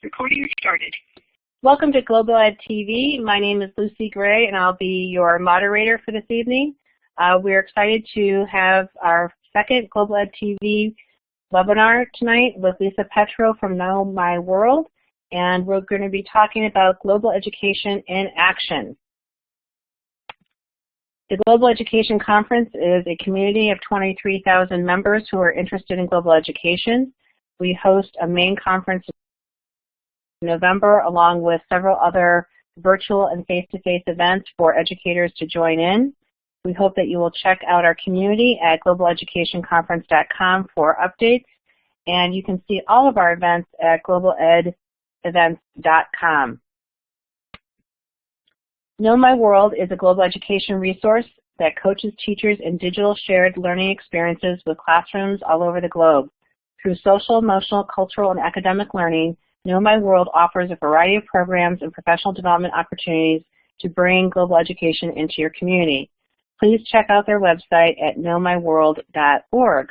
Recording started. Welcome to Global Ed TV. My name is Lucy Gray, and I'll be your moderator for this evening. We're excited to have our second Global Ed TV webinar tonight with Lisa Petro from Know My World, and we're going to be talking about global education in action. The Global Education Conference is a community of 23,000 members who are interested in global education. We host a main conference in November, along with several other virtual and face-to-face events for educators to join in. We hope that you will check out our community at globaleducationconference.com for updates, and you can see all of our events at globaledevents.com. Know My World is a global education resource that coaches teachers in digital shared learning experiences with classrooms all over the globe. Through social, emotional, cultural, and academic learning, Know My World offers a variety of programs and professional development opportunities to bring global education into your community. Please check out their website at knowmyworld.org.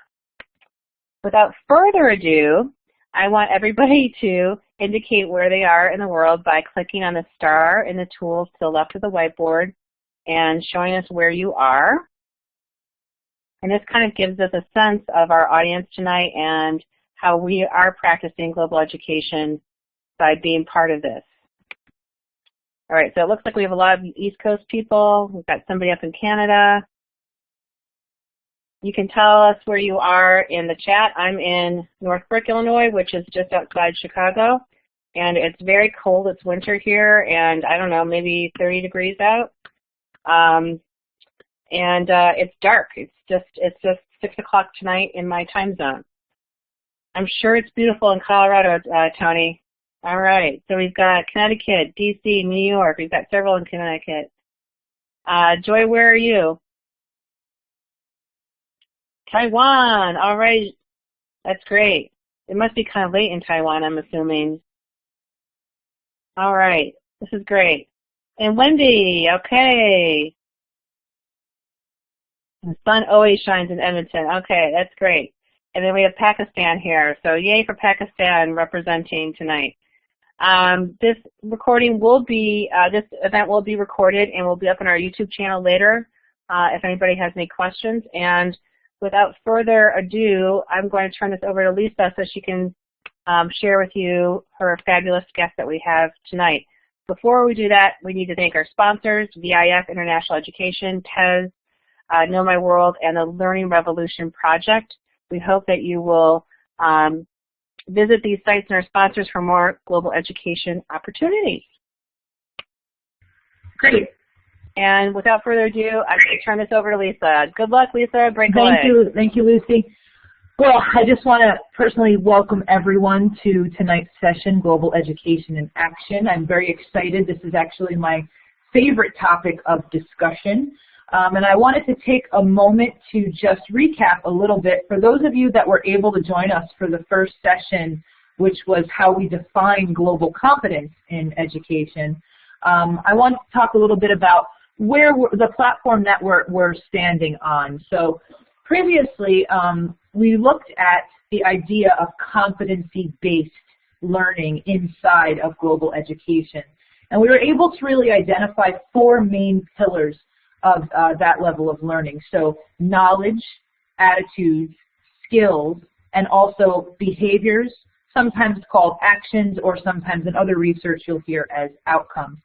Without further ado, I want everybody to indicate where they are in the world by clicking on the star in the tools to the left of the whiteboard and showing us where you are. And this kind of gives us a sense of our audience tonight and how we are practicing global education by being part of this. All right, so it looks like we have a lot of East Coast people. We've got somebody up in Canada. You can tell us where you are in the chat. I'm in Northbrook, Illinois, which is just outside Chicago, and it's very cold. It's winter here, and I don't know, maybe 30 degrees out. It's dark. It's just 6 o'clock tonight in my time zone. I'm sure it's beautiful in Colorado, Tony. All right, so we've got Connecticut, D.C., New York. We've got several in Connecticut. Joy, where are you? Taiwan. All right, that's great. It must be kind of late in Taiwan, I'm assuming. All right, this is great. And Wendy, okay. The sun always shines in Edmonton. Okay, that's great. And then we have Pakistan here, so yay for Pakistan representing tonight. This event will be recorded and will be up on our YouTube channel later if anybody has any questions. And without further ado, I'm going to turn this over to Lisa so she can share with you her fabulous guest that we have tonight. Before we do that, we need to thank our sponsors, VIF International Education, TES, Know My World, and the Learning Revolution Project. We hope that you will visit these sites and our sponsors for more global education opportunities. Great. And without further ado, I'm going to turn this over to Lisa. Good luck, Lisa. Break away. Thank you, Lucy. Well, I just want to personally welcome everyone to tonight's session, Global Education in Action. I'm very excited. This is actually my favorite topic of discussion. And I wanted to take a moment to just recap a little bit for those of you that were able to join us for the first session, which was how we define global competence in education. I wanted to talk a little bit about where the platform that we're standing on. So previously, we looked at the idea of competency-based learning inside of global education. And we were able to really identify 4 main pillars of that level of learning. So knowledge, attitudes, skills, and also behaviors, sometimes called actions, or sometimes in other research you'll hear as outcomes.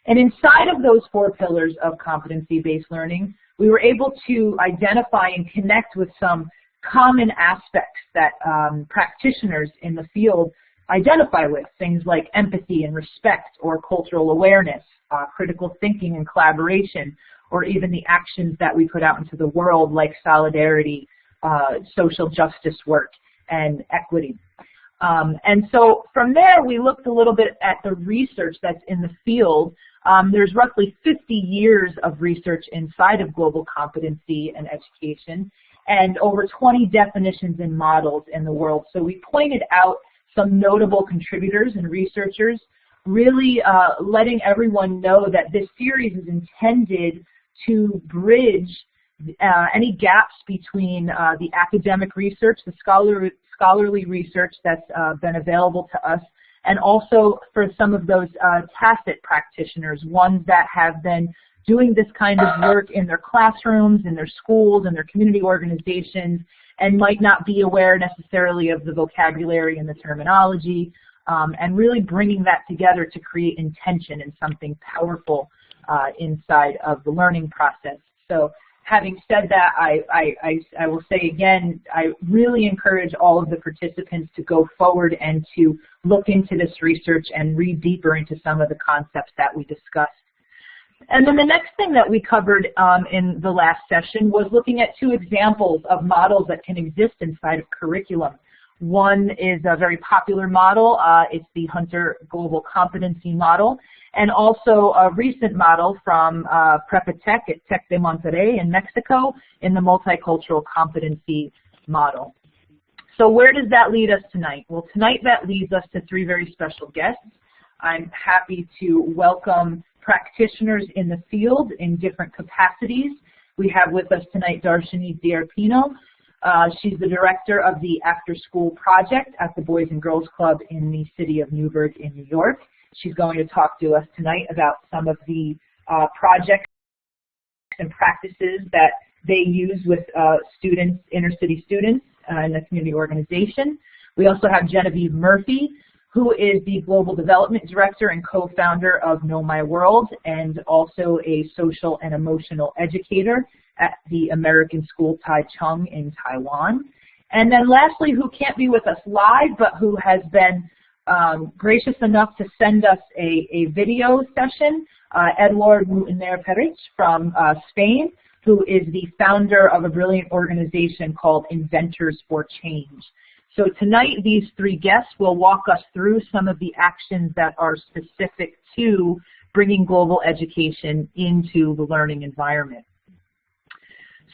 And inside of those 4 pillars of competency-based learning, we were able to identify and connect with some common aspects that practitioners in the field identify with, things like empathy and respect, or cultural awareness, critical thinking and collaboration, or even the actions that we put out into the world like solidarity, social justice work, and equity. And so from there, we looked a little bit at the research that's in the field. There's roughly 50 years of research inside of global competency and education, and over 20 definitions and models in the world. So we pointed out some notable contributors and researchers, really letting everyone know that this series is intended to bridge any gaps between the academic research, the scholarly research that's been available to us, and also for some of those tacit practitioners, ones that have been doing this kind of work in their classrooms, in their schools, in their community organizations, and might not be aware necessarily of the vocabulary and the terminology, and really bringing that together to create intention and something powerful inside of the learning process. So having said that, I will say again, I really encourage all of the participants to go forward and to look into this research and read deeper into some of the concepts that we discussed. And then the next thing that we covered in the last session was looking at two examples of models that can exist inside of curriculum. One is a very popular model. It's the Hunter Global Competency model, and also a recent model from Prepatec at Tec de Monterrey in Mexico in the Multicultural Competency model. So where does that lead us tonight? Well, tonight that leads us to three very special guests. I'm happy to welcome practitioners in the field in different capacities. We have with us tonight Darshini Diarpino. She's the director of the After School Project at the Boys and Girls Club in the city of Newburgh in New York. She's going to talk to us tonight about some of the projects and practices that they use with students, inner city students in the community organization. We also have Genevieve Murphy, who is the Global Development Director and co-founder of Know My World, and also a social and emotional educator at the American School Tai Chung in Taiwan. And then lastly, who can't be with us live, but who has been gracious enough to send us a video session, Eduard Mutener Perich from Spain, who is the founder of a brilliant organization called Inventors for Change. So tonight, these three guests will walk us through some of the actions that are specific to bringing global education into the learning environment.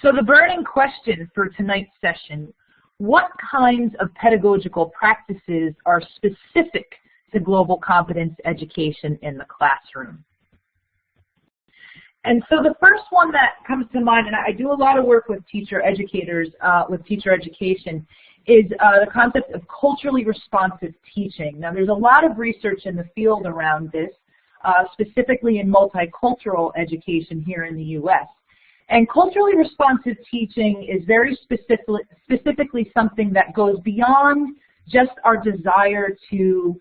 So the burning question for tonight's session, what kinds of pedagogical practices are specific to global competence education in the classroom? And so the first one that comes to mind, and I do a lot of work with teacher educators, with teacher education, is the concept of culturally responsive teaching. Now, there's a lot of research in the field around this, specifically in multicultural education here in the U.S. And culturally responsive teaching is very specifically something that goes beyond just our desire to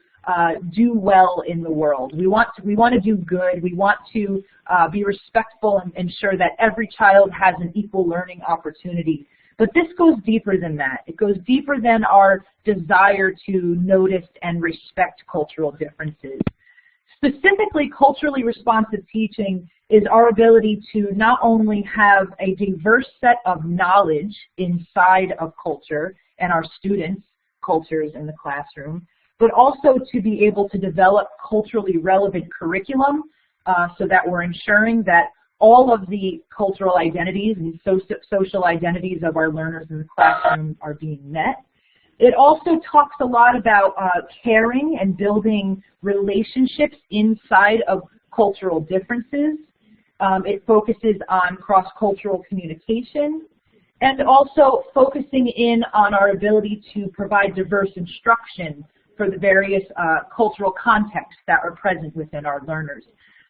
do well in the world. We want to do good. We want to be respectful and ensure that every child has an equal learning opportunity. But this goes deeper than that. It goes deeper than our desire to notice and respect cultural differences. Specifically, culturally responsive teaching is our ability to not only have a diverse set of knowledge inside of culture and our students' cultures in the classroom, but also to be able to develop culturally relevant curriculum so that we're ensuring that all of the cultural identities and social identities of our learners in the classroom are being met. It also talks a lot about caring and building relationships inside of cultural differences. It focuses on cross-cultural communication and also focusing in on our ability to provide diverse instruction for the various cultural contexts that are present within our learners.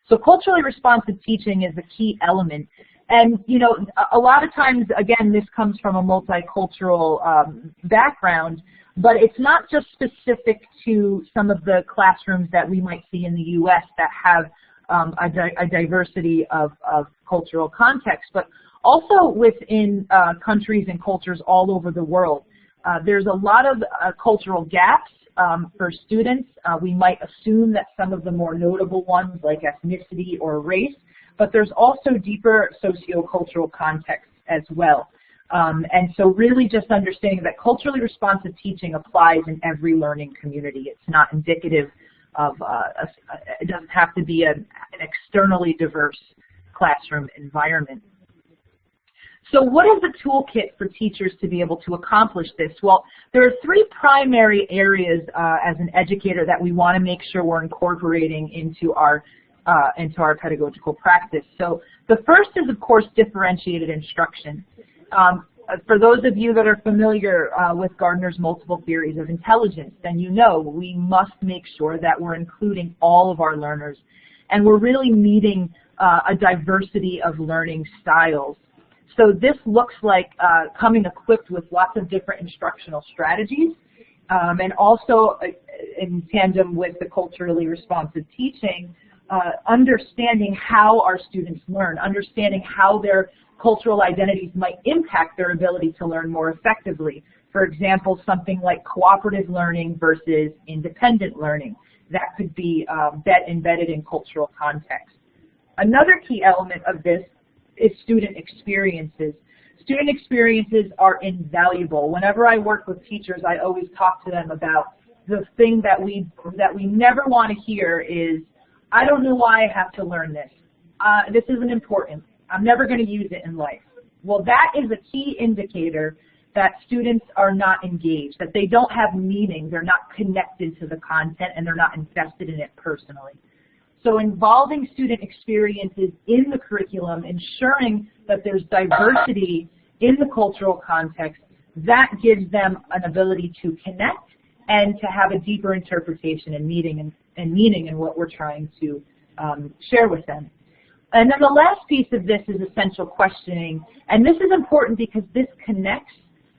So culturally responsive teaching is a key element. And, you know, a lot of times, again, this comes from a multicultural background, but it's not just specific to some of the classrooms that we might see in the U.S. that have a diversity of cultural context, but also within countries and cultures all over the world. There's a lot of cultural gaps for students. We might assume that some of the more notable ones like ethnicity or race, but there's also deeper sociocultural contexts as well. And so really just understanding that culturally responsive teaching applies in every learning community. It's not indicative of, it doesn't have to be an externally diverse classroom environment. So what is the toolkit for teachers to be able to accomplish this? Well, there are three primary areas as an educator that we want to make sure we're incorporating into our pedagogical practice. So the first is, of course, differentiated instruction. For those of you that are familiar with Gardner's multiple theories of intelligence, then you know we must make sure that we're including all of our learners, and we're really meeting a diversity of learning styles. So this looks like coming equipped with lots of different instructional strategies, and also in tandem with the culturally responsive teaching, understanding how our students learn, understanding how their cultural identities might impact their ability to learn more effectively. For example, something like cooperative learning versus independent learning. That could be embedded in cultural context. Another key element of this is student experiences. Student experiences are invaluable. Whenever I work with teachers, I always talk to them about the thing that we never want to hear is, I don't know why I have to learn this. This isn't important. I'm never going to use it in life. Well, that is a key indicator that students are not engaged, that they don't have meaning, they're not connected to the content, and they're not invested in it personally. So involving student experiences in the curriculum, ensuring that there's diversity in the cultural context, that gives them an ability to connect and to have a deeper interpretation and meaning in what we're trying to share with them. And then the last piece of this is essential questioning, and this is important because this connects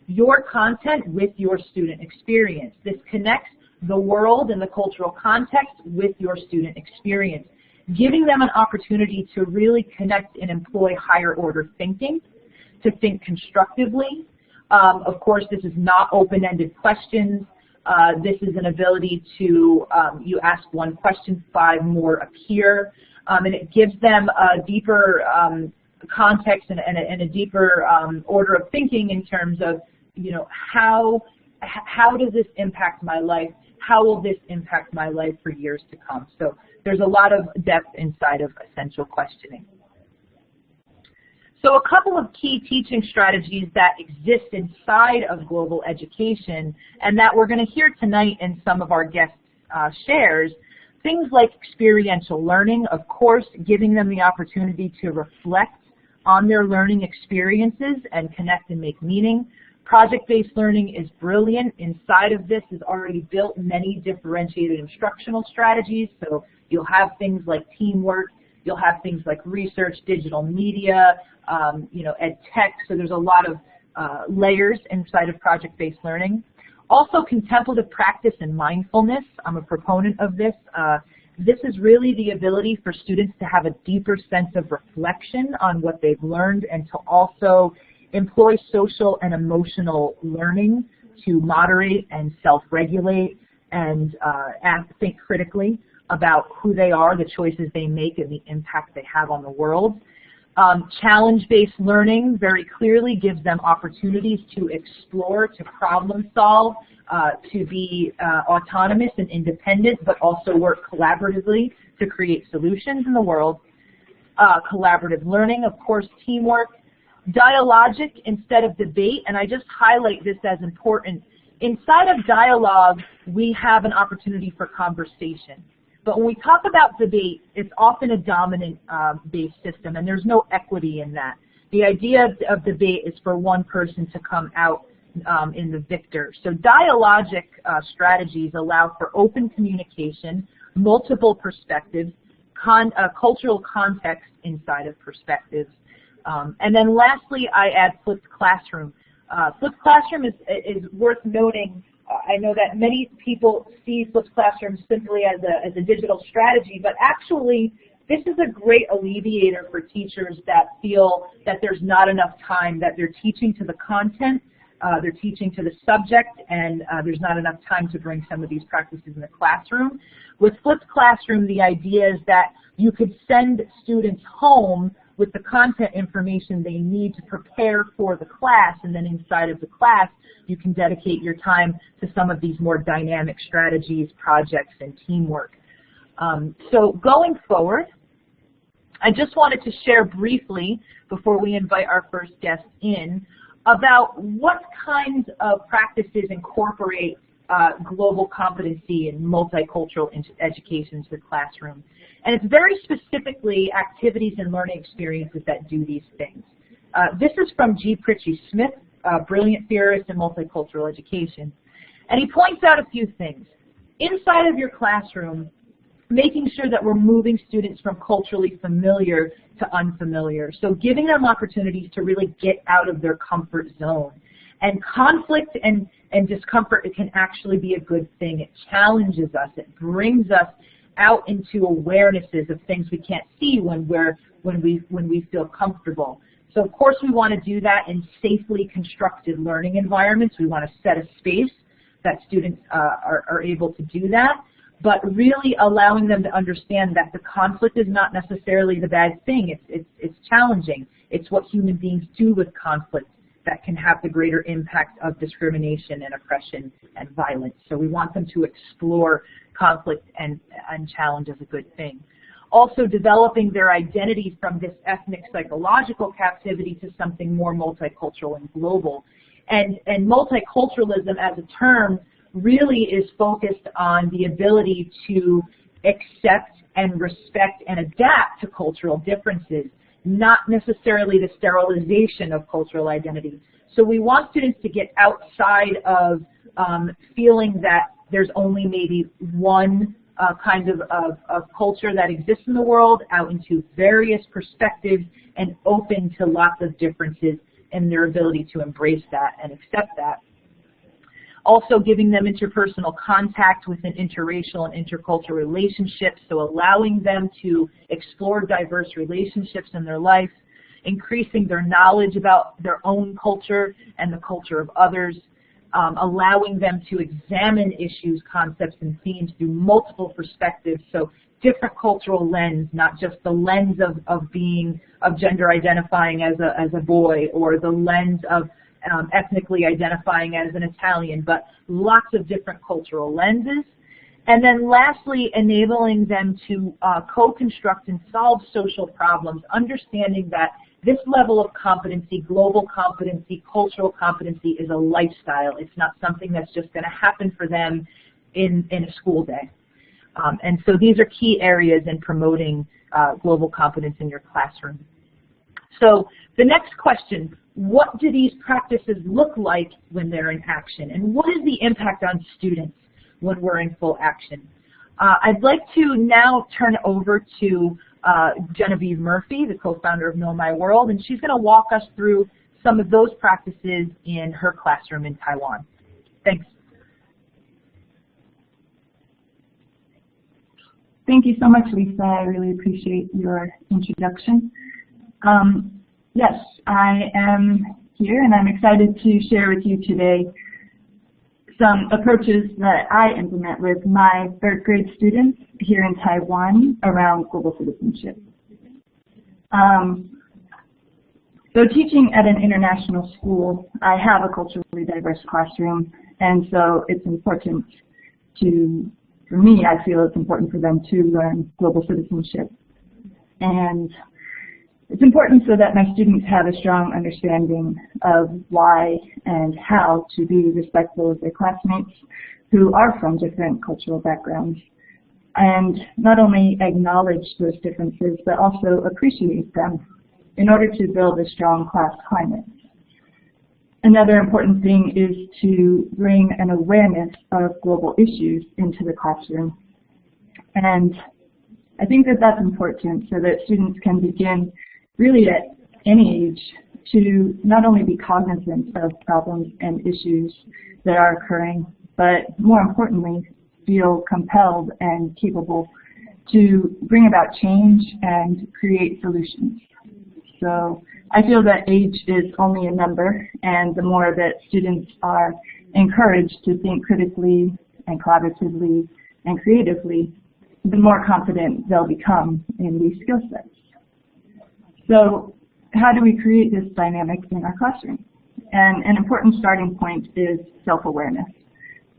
your content with your student experience. This connects the world and the cultural context with your student experience, giving them an opportunity to really connect and employ higher order thinking, to think constructively. Of course, this is not open-ended questions. This is an ability to, you ask one question, 5 more appear, and it gives them a deeper context and a deeper order of thinking in terms of, you know, how does this impact my life? How will this impact my life for years to come? So there's a lot of depth inside of essential questioning. So a couple of key teaching strategies that exist inside of global education and that we're going to hear tonight in some of our guest shares, things like experiential learning, of course, giving them the opportunity to reflect on their learning experiences and connect and make meaning. Project-based learning is brilliant. Inside of this is already built many differentiated instructional strategies. So you'll have things like teamwork, you'll have things like research, digital media, ed tech. So there's a lot of layers inside of project-based learning. Also, contemplative practice and mindfulness. I'm a proponent of this. This is really the ability for students to have a deeper sense of reflection on what they've learned and to also employ social and emotional learning to moderate and self-regulate and think critically about who they are, the choices they make, and the impact they have on the world. Challenge-based learning very clearly gives them opportunities to explore, to problem solve, to be autonomous and independent, but also work collaboratively to create solutions in the world. Collaborative learning, of course, teamwork. Dialogic instead of debate, and I just highlight this as important. Inside of dialogue, we have an opportunity for conversation. But when we talk about debate, it's often a dominant-based system, and there's no equity in that. The idea of debate is for one person to come out in the victor. So dialogic strategies allow for open communication, multiple perspectives, cultural context inside of perspectives. And then lastly, I add flipped classroom. Flipped classroom is worth noting. I know that many people see flipped classroom simply as a digital strategy, but actually this is a great alleviator for teachers that feel that there's not enough time, that they're teaching to the content, they're teaching to the subject, and there's not enough time to bring some of these practices in the classroom. With flipped classroom, the idea is that you could send students home with the content information they need to prepare for the class, and then inside of the class you can dedicate your time to some of these more dynamic strategies, projects, and teamwork. So going forward, I just wanted to share briefly, before we invite our first guest in, about what kinds of practices incorporate global competency and multicultural education to the classroom. And it's very specifically activities and learning experiences that do these things. This is from G. Pritchie Smith, brilliant theorist in multicultural education. And he points out a few things. Inside of your classroom, making sure that we're moving students from culturally familiar to unfamiliar. So giving them opportunities to really get out of their comfort zone. And conflict and discomfort, it can actually be a good thing. It challenges us. It brings us out into awarenesses of things we can't see when we feel comfortable. So of course we want to do that in safely constructed learning environments. We want to set a space that students are able to do that, but really allowing them to understand that the conflict is not necessarily the bad thing. It's challenging. It's what human beings do with conflict that can have the greater impact of discrimination and oppression and violence. So we want them to explore conflict and challenge as a good thing. Also developing their identity from this ethnic psychological captivity to something more multicultural and global. And multiculturalism as a term really is focused on the ability to accept and respect and adapt to cultural differences, not necessarily the sterilization of cultural identity. So we want students to get outside of feeling that there's only maybe one kind of culture that exists in the world, out into various perspectives and open to lots of differences and their ability to embrace that and accept that. Also giving them interpersonal contact within interracial and intercultural relationships, so allowing them to explore diverse relationships in their life, increasing their knowledge about their own culture and the culture of others, allowing them to examine issues, concepts, and themes through multiple perspectives, so different cultural lens, not just the lens of gender identifying as a boy, or the lens of ethnically identifying as an Italian, but lots of different cultural lenses. And then lastly, enabling them to co-construct and solve social problems, understanding that this level of competency, global competency, cultural competency, is a lifestyle. It's not something that's just going to happen for them in a school day. And so these are key areas in promoting global competence in your classroom. So the next question, what do these practices look like when they're in action? And what is the impact on students when we're in full action? I'd like to now turn over to Genevieve Murphy, the co-founder of Know My World, and she's going to walk us through some of those practices in her classroom in Taiwan. Thanks. Thank you so much, Lisa. I really appreciate your introduction. Yes, I am here, and I'm excited to share with you today some approaches that I implement with my third grade students here in Taiwan around global citizenship. So teaching at an international school, I have a culturally diverse classroom, and so it's important for me, I feel it's important for them to learn global citizenship. And it's important so that my students have a strong understanding of why and how to be respectful of their classmates who are from different cultural backgrounds, and not only acknowledge those differences, but also appreciate them in order to build a strong class climate. Another important thing is to bring an awareness of global issues into the classroom. And I think that that's important so that students can begin really at any age to not only be cognizant of problems and issues that are occurring, but more importantly, feel compelled and capable to bring about change and create solutions. So I feel that age is only a number, and the more that students are encouraged to think critically and collaboratively and creatively, the more confident they'll become in these skill sets. So how do we create this dynamic in our classroom? And an important starting point is self-awareness.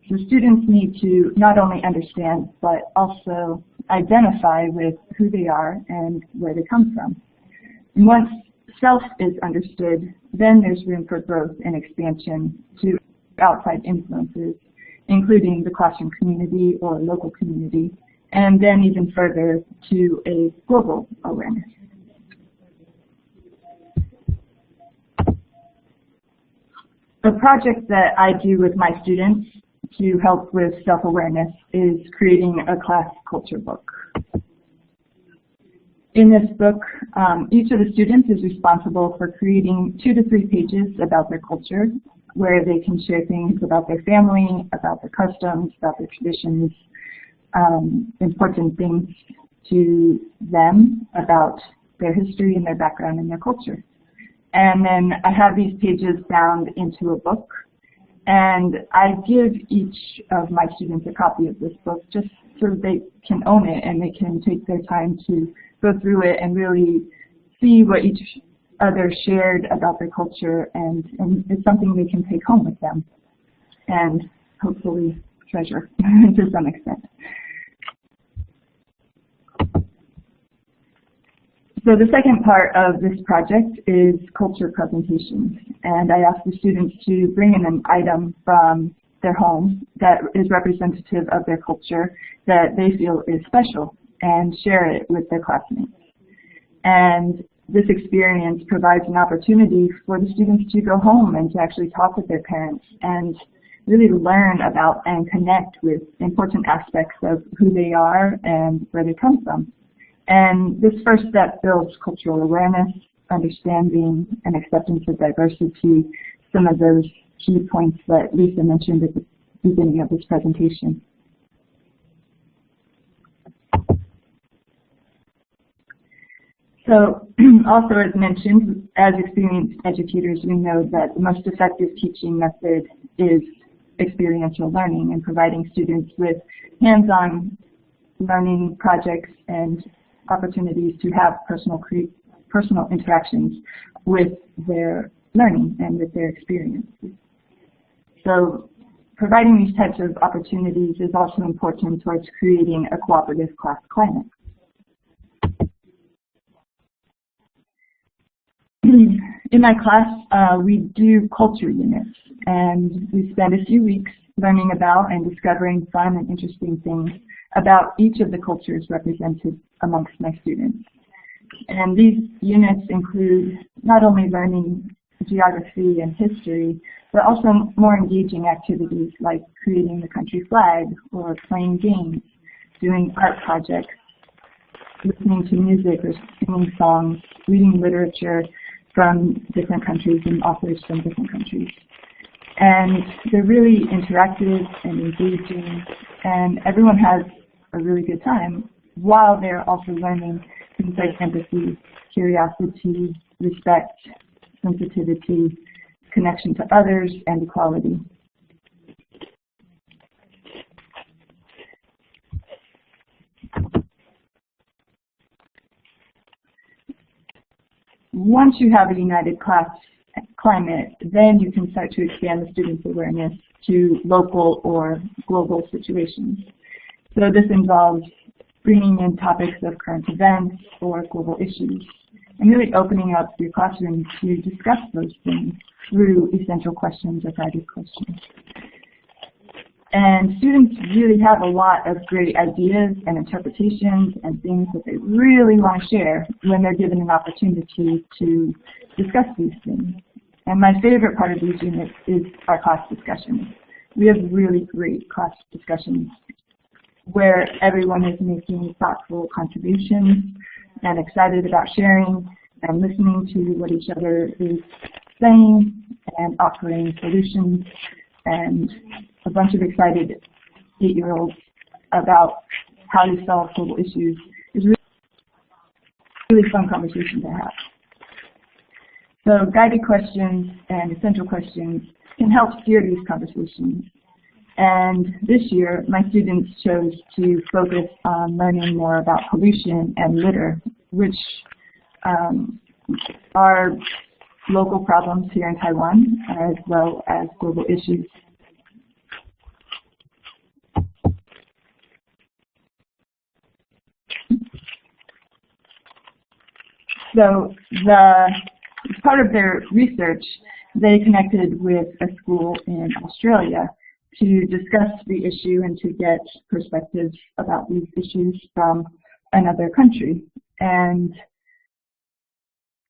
So students need to not only understand, but also identify with who they are and where they come from. And once self is understood, then there's room for growth and expansion to outside influences, including the classroom community or local community, and then even further to a global awareness. A project that I do with my students to help with self-awareness is creating a class culture book. In this book, each of the students is responsible for creating 2 to 3 pages about their culture, where they can share things about their family, about their customs, about their traditions, important things to them about their history and their background and their culture. And then I have these pages bound into a book, and I give each of my students a copy of this book just so they can own it and they can take their time to go through it and really see what each other shared about their culture, and it's something they can take home with them and hopefully treasure to some extent. So the second part of this project is culture presentations, and I asked the students to bring in an item from their home that is representative of their culture that they feel is special and share it with their classmates. And this experience provides an opportunity for the students to go home and to actually talk with their parents and really learn about and connect with important aspects of who they are and where they come from. And this first step builds cultural awareness, understanding, and acceptance of diversity, some of those key points that Lisa mentioned at the beginning of this presentation. So also as mentioned, as experienced educators, we know that the most effective teaching method is experiential learning and providing students with hands-on learning projects and opportunities to have personal interactions with their learning and with their experiences. So providing these types of opportunities is also important towards creating a cooperative class climate. In my class, we do culture units, and we spend a few weeks learning about and discovering fun and interesting things about each of the cultures represented amongst my students. And these units include not only learning geography and history, but also more engaging activities like creating the country flag or playing games, doing art projects, listening to music or singing songs, reading literature from different countries and authors from different countries. And they're really interactive and engaging, and everyone has a really good time while they're also learning things like empathy, curiosity, respect, sensitivity, connection to others, and equality. Once you have a united class climate, then you can start to expand the students' awareness to local or global situations. So this involves bringing in topics of current events or global issues, and really opening up your classroom to discuss those things through essential questions or guided questions. And students really have a lot of great ideas and interpretations and things that they really want to share when they're given an opportunity to discuss these things. And my favorite part of these units is our class discussions. We have really great class discussions where everyone is making thoughtful contributions and excited about sharing and listening to what each other is saying and offering solutions, and a bunch of excited 8-year-olds about how to solve global issues is really fun conversation to have. So guided questions and essential questions can help steer these conversations. And this year, my students chose to focus on learning more about pollution and litter, which are local problems here in Taiwan, as well as global issues. So as part of their research, they connected with a school in Australia to discuss the issue and to get perspectives about these issues from another country. And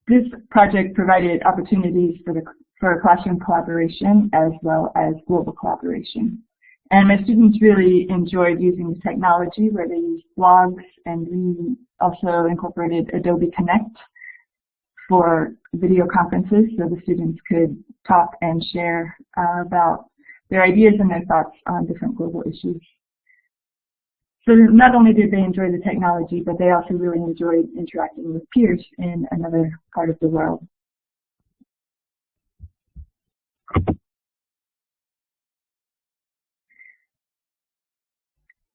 this project provided opportunities for the for classroom collaboration as well as global collaboration. And my students really enjoyed using the technology where they used blogs, and we also incorporated Adobe Connect for video conferences so the students could talk and share about their ideas and their thoughts on different global issues. So not only did they enjoy the technology, but they also really enjoyed interacting with peers in another part of the world.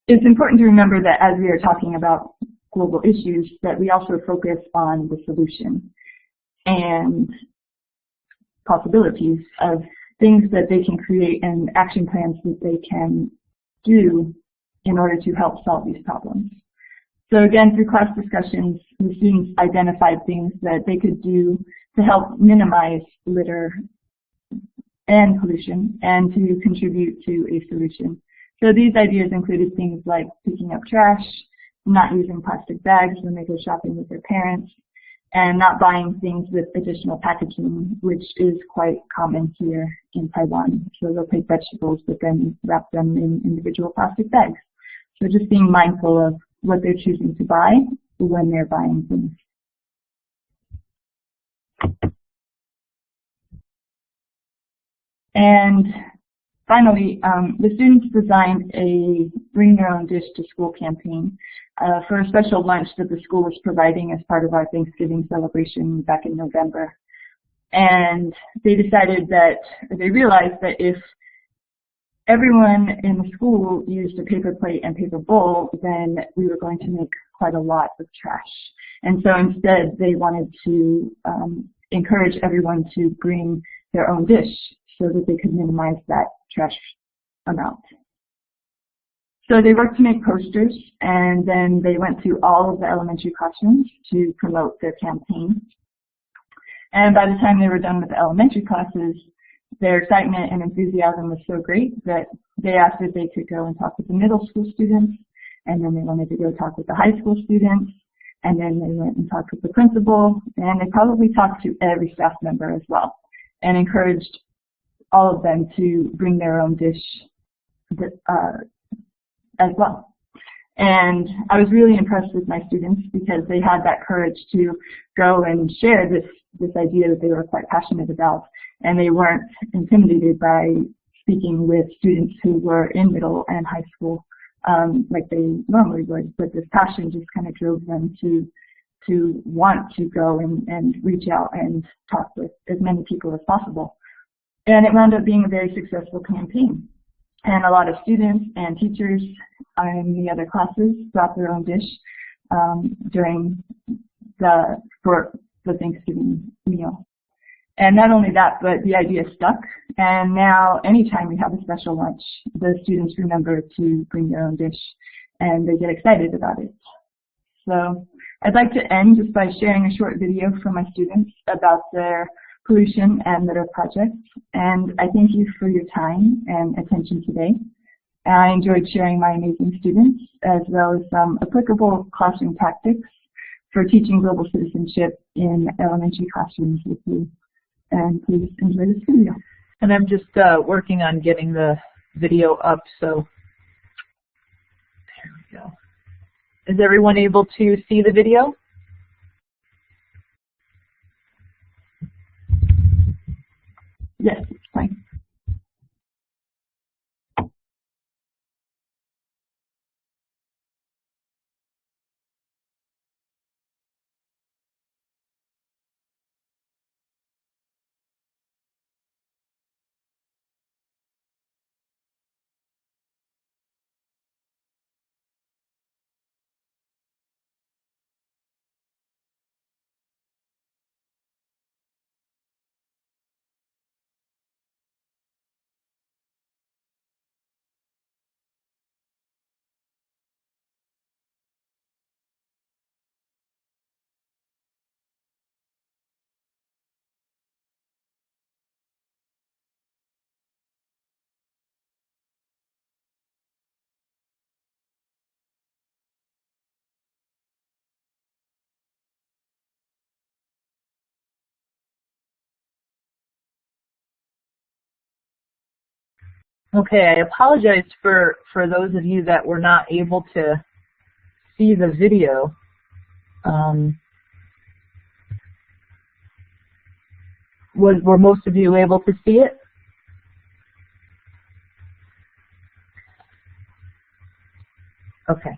It's important to remember that as we are talking about global issues, that we also focus on the solution and possibilities of things that they can create and action plans that they can do in order to help solve these problems. So again, through class discussions, the students identified things that they could do to help minimize litter and pollution and to contribute to a solution. So these ideas included things like picking up trash, not using plastic bags when they go shopping with their parents, and not buying things with additional packaging, which is quite common here in Taiwan. So they'll take vegetables but then wrap them in individual plastic bags. So just being mindful of what they're choosing to buy when they're buying things. And finally, the students designed a Bring Their Own Dish to School campaign for a special lunch that the school was providing as part of our Thanksgiving celebration back in November. And they decided that, they realized that if everyone in the school used a paper plate and paper bowl, then we were going to make quite a lot of trash. And so instead, they wanted to encourage everyone to bring their own dish so that they could minimize that trash amount. So they worked to make posters, and then they went to all of the elementary classrooms to promote their campaign. And by the time they were done with the elementary classes, their excitement and enthusiasm was so great that they asked if they could go and talk with the middle school students, and then they wanted to go talk with the high school students, and then they went and talked with the principal, and they probably talked to every staff member as well, and encouraged all of them to bring their own dish as well. And I was really impressed with my students because they had that courage to go and share this idea that they were quite passionate about, and they weren't intimidated by speaking with students who were in middle and high school like they normally would, but this passion just kind of drove them to want to go and reach out and talk with as many people as possible. And it wound up being a very successful campaign. And a lot of students and teachers in the other classes brought their own dish for the Thanksgiving meal. And not only that, but the idea stuck. And now anytime we have a special lunch, the students remember to bring their own dish and they get excited about it. So I'd like to end just by sharing a short video from my students about their pollution and litter projects. And I thank you for your time and attention today. And I enjoyed sharing my amazing students as well as some applicable classroom tactics for teaching global citizenship in elementary classrooms with you. And please enjoy this video. And I'm just working on getting the video up, so there we go. Is everyone able to see the video? Yes, it's fine. Okay, I apologize for those of you that were not able to see the video. Were most of you able to see it? Okay,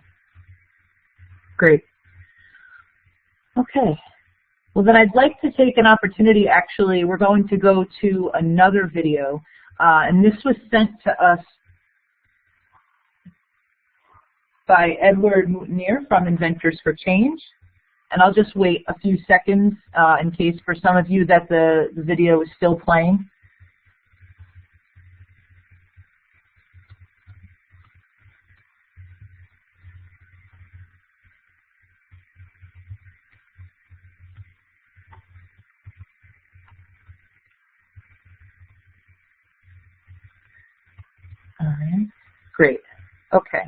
great. Okay, well then I'd like to take an opportunity, actually, we're going to go to another video, and this was sent to us by Edward Mountenier from Inventors for Change. And I'll just wait a few seconds in case for some of you that the video is still playing. All right, great. Okay.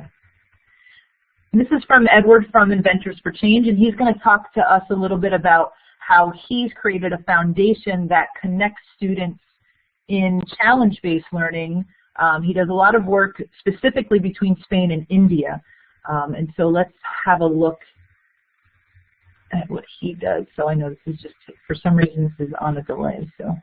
This is from Edward from Inventors for Change, and he's going to talk to us a little bit about how he's created a foundation that connects students in challenge-based learning. He does a lot of work specifically between Spain and India. And so let's have a look at what he does. So I know this is just, for some reason, this is on a delay. So.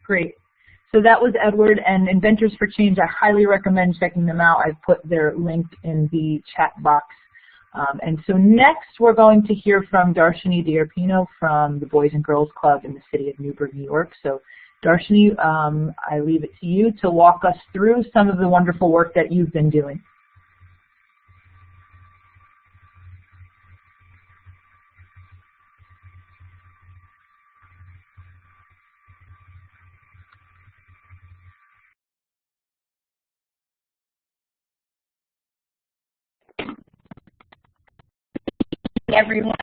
Great. So that was Edward and Inventors for Change. I highly recommend checking them out. I've put their link in the chat box. And so next we're going to hear from Darshini D'Arpino from the Boys and Girls Club in the city of Newburgh, New York. So Darshini, I leave it to you to walk us through some of the wonderful work that you've been doing. Everyone.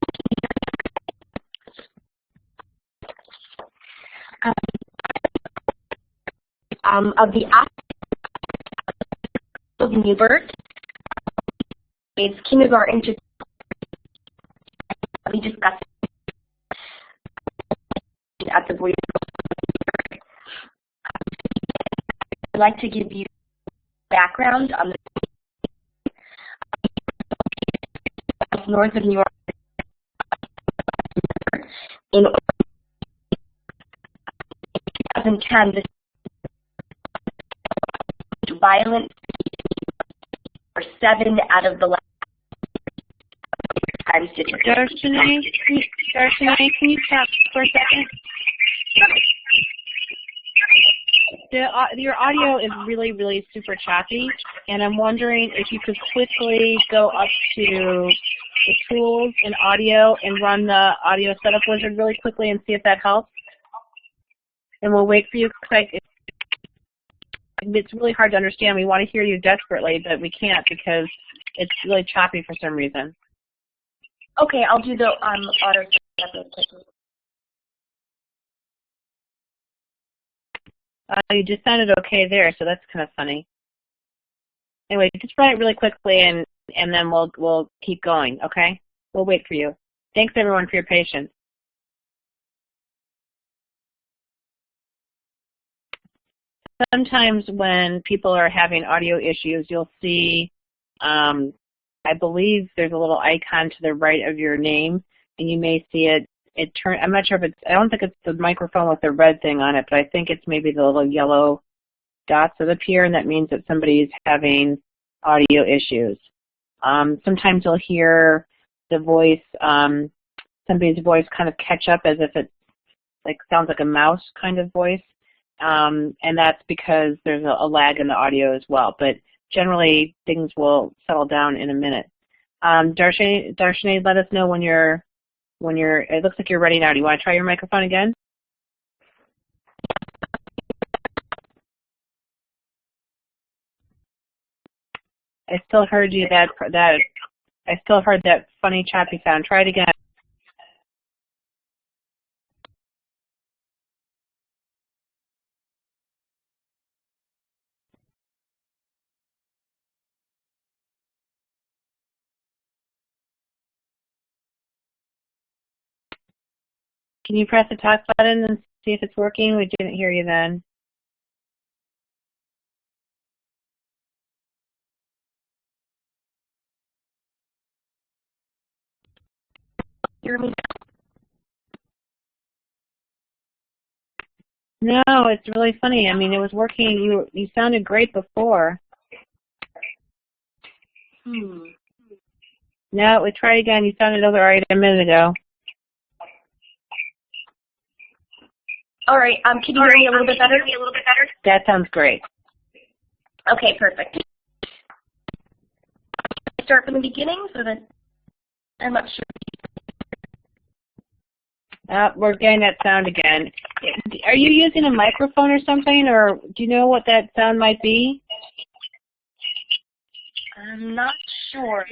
Of the of Newburgh, it's kindergarten to we discussed at the Boys and Girls. I'd like to give you background on the north of New York. In 2010, the violent for 7 out of the last times. Darshini, can you stop for a second? Your audio is really, really super choppy, and I'm wondering if you could quickly go up to the tools in audio and run the audio setup wizard really quickly and see if that helps. And we'll wait for you. it's really hard to understand. We want to hear you desperately, but we can't because it's really choppy for some reason. Okay, I'll do the auto setup real quickly. You just sounded okay there, so that's kind of funny. Anyway, just run it really quickly, and then we'll keep going. Okay, we'll wait for you. Thanks everyone for your patience. Sometimes when people are having audio issues, you'll see, I believe there's a little icon to the right of your name, and you may see it turn. I'm not sure if it's. I don't think it's the microphone with the red thing on it, but I think it's maybe the little yellow dots that appear, and that means that somebody's having audio issues. Sometimes you'll hear the voice, somebody's voice kind of catch up as if it sounds like a mouse kind of voice, and that's because there's a lag in the audio as well. But generally, things will settle down in a minute. Darshini, let us know when you're. It looks like you're ready now. Do you want to try your microphone again? I still heard you I still heard that funny choppy sound. Try it again. Can you press the talk button and see if it's working? We didn't hear you then. Hear me? No, it's really funny. I mean, it was working. You sounded great before. No, we try again. You sounded all right a minute ago. All right. Can you hear me a little bit better? That sounds great. Okay, perfect. Start from the beginning so that I'm not sure. We're getting that sound again. Are you using a microphone or something, or do you know what that sound might be? I'm not sure.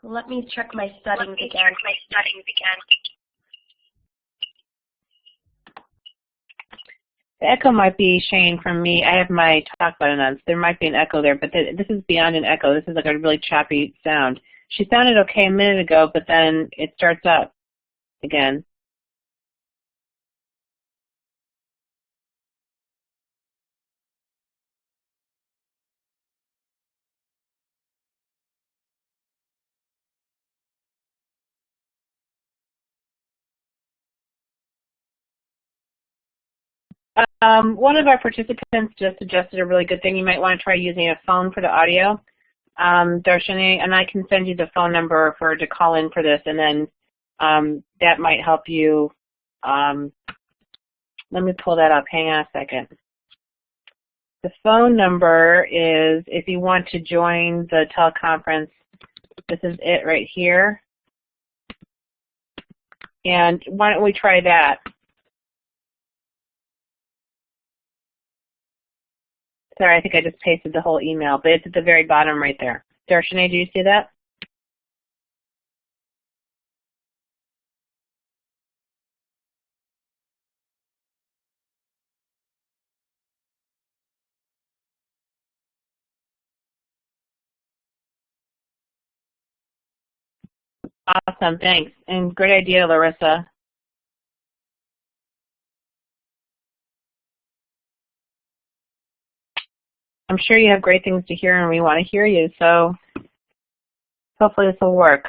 Let me check my settings again. The echo might be, Shane, from me. I have my talk button on, so there might be an echo there, but this is beyond an echo. This is like a really choppy sound. She sounded okay a minute ago, but then it starts up again. One of our participants just suggested a really good thing. You might want to try using a phone for the audio. Darshini, and I can send you the phone number for her to call in for this, and then that might help you. Let me pull that up. Hang on a second. The phone number is, if you want to join the teleconference, this is it right here. And why don't we try that? Sorry, I think I just pasted the whole email, but it's at the very bottom right there. Darshini, do you see that? Awesome, thanks. And great idea, Larissa. I'm sure you have great things to hear and we want to hear you, so hopefully this will work.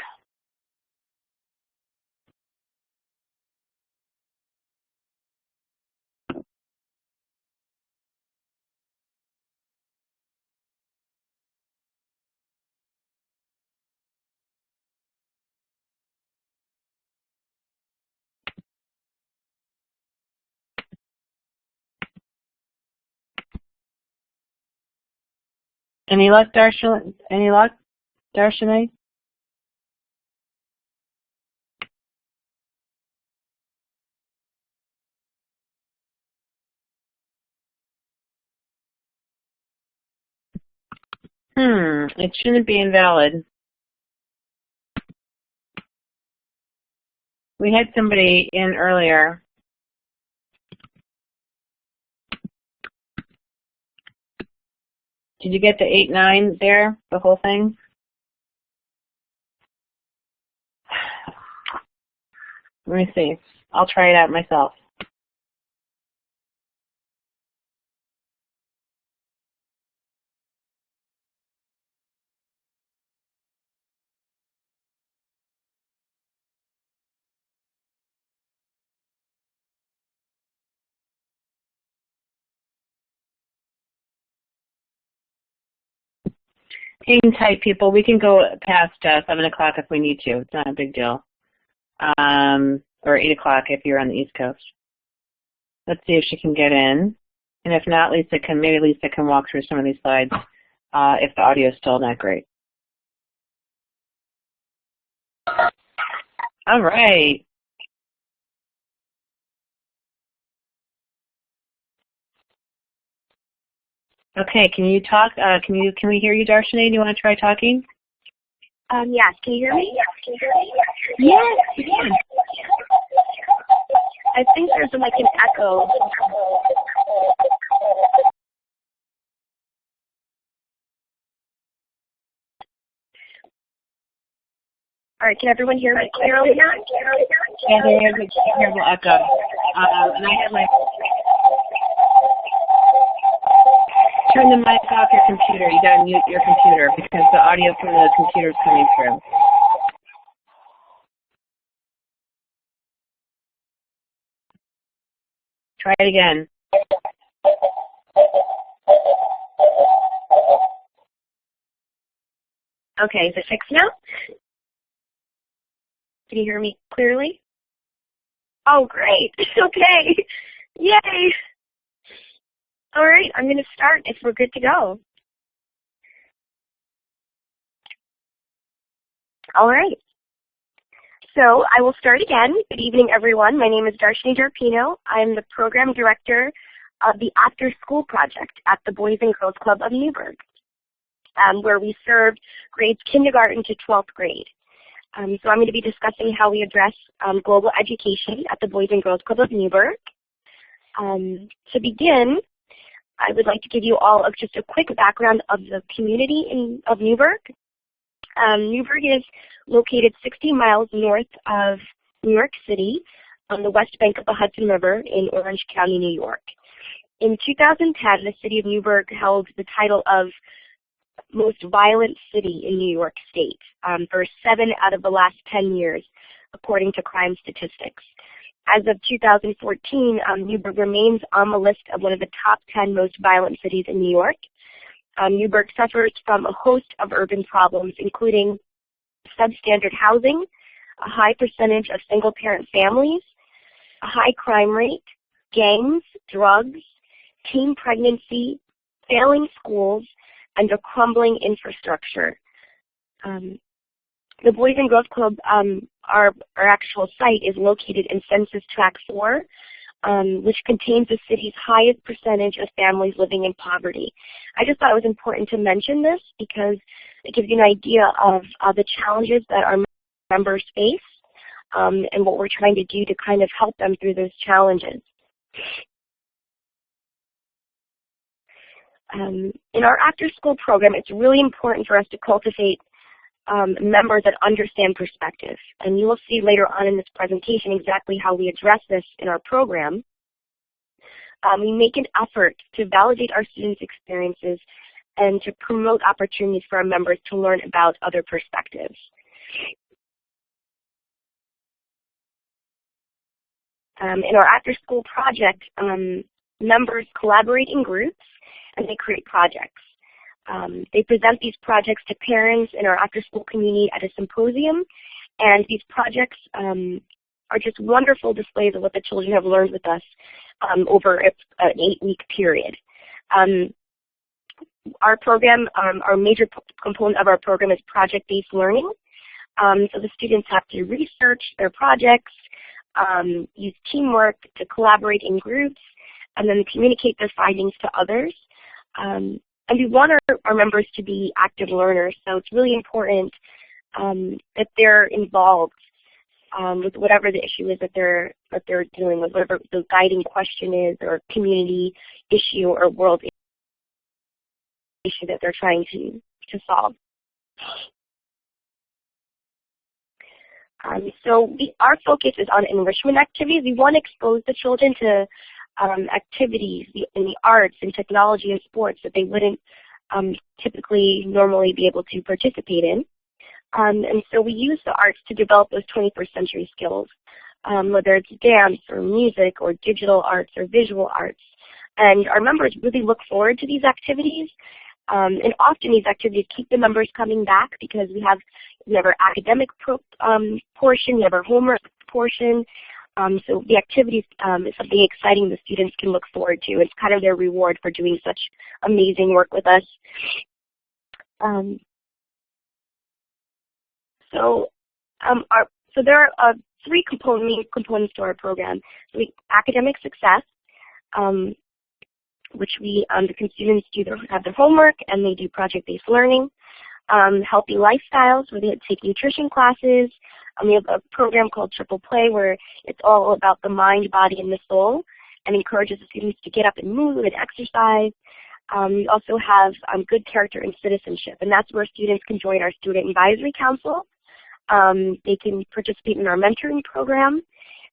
Any luck, Darshini? It shouldn't be invalid. We had somebody in earlier. Did you get the 8-9 there, the whole thing? Let me see. I'll try it out myself. Hang tight, people. We can go past 7 o'clock if we need to. It's not a big deal. Or 8 o'clock if you're on the East Coast. Let's see if she can get in. And if not, maybe Lisa can walk through some of these slides if the audio is still not great. All right. Okay, can you talk? Can we hear you, Darshini? Do you want to try talking? Yes, can you hear me? Yes, we can. I think there's like an echo. All right, can everyone hear me clearly now? Yeah, there's a terrible echo. And I have my... Turn the mic off your computer. You gotta mute your computer because the audio from the computer is coming through. Try it again. Okay, is it fixed now? Can you hear me clearly? Oh, great. Okay. Yay. All right, I'm going to start if we're good to go. All right. So I will start again. Good evening, everyone. My name is Darshini Darpino. I'm the program director of the After School Project at the Boys and Girls Club of Newburgh, where we serve grades kindergarten to 12th grade. So I'm going to be discussing how we address global education at the Boys and Girls Club of Newburgh. To begin, I would like to give you all just a quick background of the community of Newburgh. Newburgh is located 60 miles north of New York City on the west bank of the Hudson River in Orange County, New York. In 2010, the city of Newburgh held the title of most violent city in New York State for 7 out of the last 10 years, according to crime statistics. As of 2014, Newburgh remains on the list of one of the top 10 most violent cities in New York. Newburgh suffers from a host of urban problems, including substandard housing, a high percentage of single-parent families, a high crime rate, gangs, drugs, teen pregnancy, failing schools, and a crumbling infrastructure. The Boys and Girls Club, our actual site is located in Census Tract 4, which contains the city's highest percentage of families living in poverty. I just thought it was important to mention this because it gives you an idea of the challenges that our members face and what we're trying to do to kind of help them through those challenges. In our after-school program, it's really important for us to cultivate members that understand perspective. And you will see later on in this presentation exactly how we address this in our program. We make an effort to validate our students' experiences and to promote opportunities for our members to learn about other perspectives. In our after-school project, members collaborate in groups and they create projects. They present these projects to parents in our after-school community at a symposium, and these projects are just wonderful displays of what the children have learned with us over an 8-week period. Our program, our major component of our program is project-based learning. So the students have to research their projects, use teamwork to collaborate in groups, and then communicate their findings to others. And we want our members to be active learners, so it's really important that they're involved with whatever the issue is that they're dealing with, whatever the guiding question is, or community issue or world issue that they're trying to solve. So our focus is on enrichment activities. We want to expose the children to activities in the arts and technology and sports that they wouldn't typically normally be able to participate in. And so we use the arts to develop those 21st century skills, whether it's dance or music or digital arts or visual arts. And our members really look forward to these activities. And often these activities keep the members coming back because we have our academic portion, we have our homework portion. So the activities is something exciting the students can look forward to. It's kind of their reward for doing such amazing work with us. So there are three main components to our program. So academic success, which the students have their homework and they do project-based learning. Healthy lifestyles, where they take nutrition classes. We have a program called Triple Play, where it's all about the mind, body, and the soul, and encourages the students to get up and move and exercise. We also have good character and citizenship, and that's where students can join our Student Advisory Council. They can participate in our mentoring program,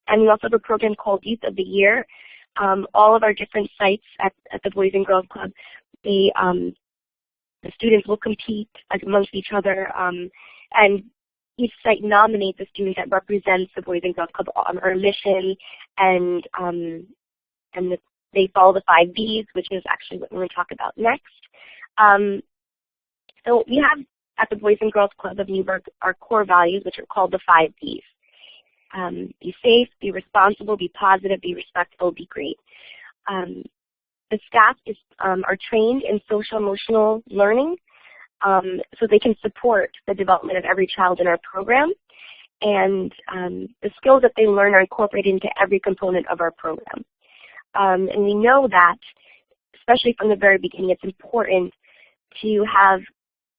and we also have a program called Youth of the Year. All of our different sites at the Boys and Girls Club, the students will compete amongst each other, and each site nominates a student that represents the Boys and Girls Club on our mission, and they follow the 5 Bs, which is actually what we're going to talk about next. So we have at the Boys and Girls Club of Newburgh our core values, which are called the 5 Bs. Be safe, be responsible, be positive, be respectful, be great. The staff are trained in social emotional learning, so they can support the development of every child in our program. And the skills that they learn are incorporated into every component of our program. And we know that, especially from the very beginning, it's important to have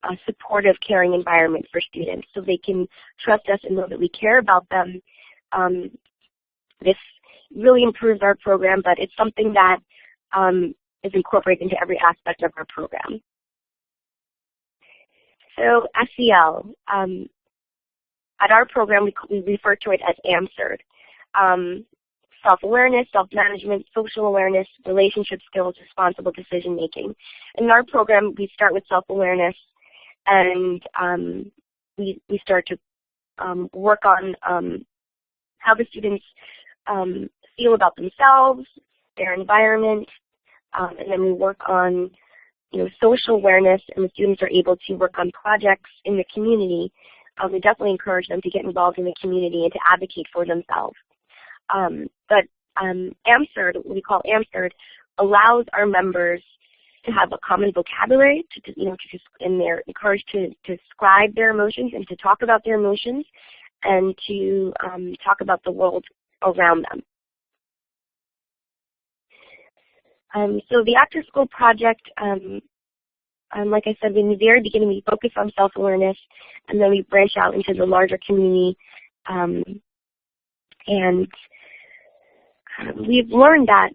a supportive, caring environment for students so they can trust us and know that we care about them. This really improves our program, but it's something that is incorporated into every aspect of our program. So SEL, at our program we refer to it as AMSERD. Self-awareness, self-management, social awareness, relationship skills, responsible decision-making. In our program, we start with self-awareness, and we start to work on how the students feel about themselves, their environment, and then we work on social awareness, and the students are able to work on projects in the community. We definitely encourage them to get involved in the community and to advocate for themselves. But AMSERD, what we call AMSERD, allows our members to have a common vocabulary, and they're encouraged to describe their emotions and to talk about their emotions and to talk about the world around them. So the After School Project, like I said, in the very beginning we focus on self-awareness, and then we branch out into the larger community. And we've learned that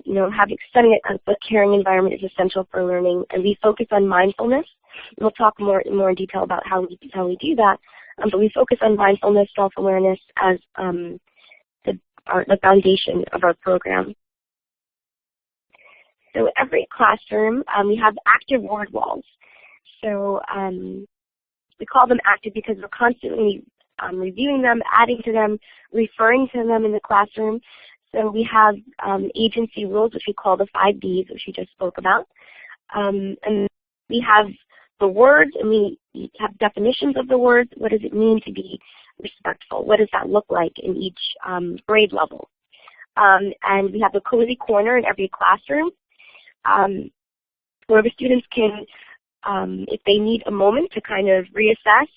setting a caring environment is essential for learning, and we focus on mindfulness. We'll talk more in detail about how we do that, but we focus on mindfulness, self-awareness as the foundation of our program. So every classroom we have active word walls. So we call them active because we're constantly reviewing them, adding to them, referring to them in the classroom. So we have agency rules, which we call the 5 Bs, which we just spoke about. And we have the words, and we have definitions of the words. What does it mean to be respectful? What does that look like in each grade level? And we have the cozy corner in every classroom, where the students can, if they need a moment to kind of reassess,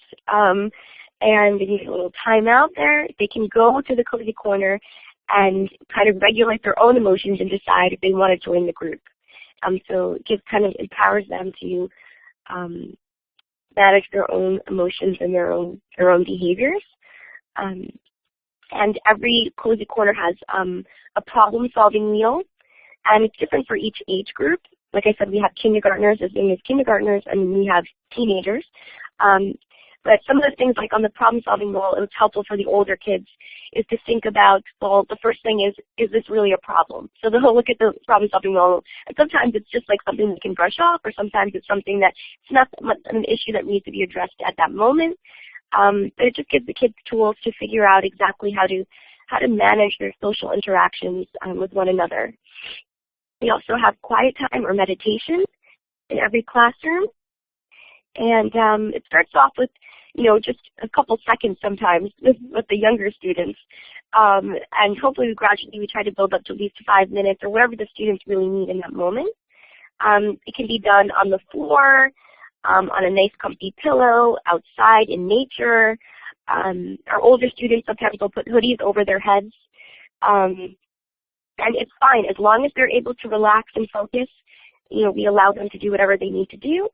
and they need a little time out there, they can go to the cozy corner and kind of regulate their own emotions and decide if they want to join the group. So it kind of empowers them to manage their own emotions and their own behaviors. And every Cozy Corner has a problem-solving wheel, and it's different for each age group. Like I said, we have kindergartners as young as kindergartners, and we have teenagers. But some of the things, like on the problem-solving wheel, it was helpful for the older kids, is to think about, well, the first thing is this really a problem? So they'll look at the problem-solving wheel, and sometimes it's just like something they can brush off, or sometimes it's something that it's not an issue that needs to be addressed at that moment. But it just gives the kids tools to figure out exactly how to manage their social interactions with one another. We also have quiet time or meditation in every classroom. And it starts off with, just a couple seconds sometimes with the younger students. And hopefully gradually we try to build up to at least 5 minutes or whatever the students really need in that moment. It can be done on the floor, on a nice comfy pillow, outside in nature. Our older students, sometimes they'll put hoodies over their heads. And it's fine as long as they're able to relax and focus. We allow them to do whatever they need to do.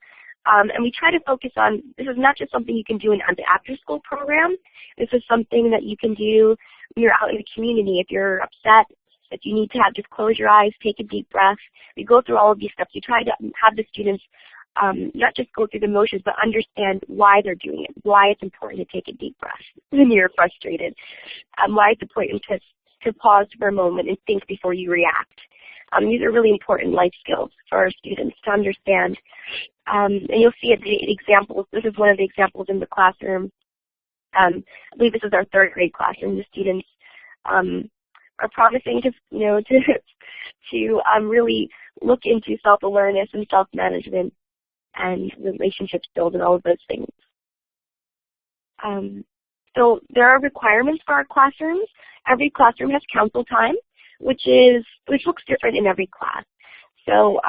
And we try to focus on, this is not just something you can do in the after-school program. This is something that you can do when you're out in the community. If you're upset, if you need to just close your eyes, take a deep breath. We go through all of these steps. We try to have the students not just go through the motions, but understand why they're doing it, why it's important to take a deep breath when you're frustrated, why it's important to pause for a moment and think before you react. These are really important life skills for our students to understand. And you'll see the examples. This is one of the examples in the classroom. I believe this is our 3rd grade classroom. The students are promising to really look into self-awareness and self-management and relationships build and all of those things. So there are requirements for our classrooms. Every classroom has council time, which looks different in every class. So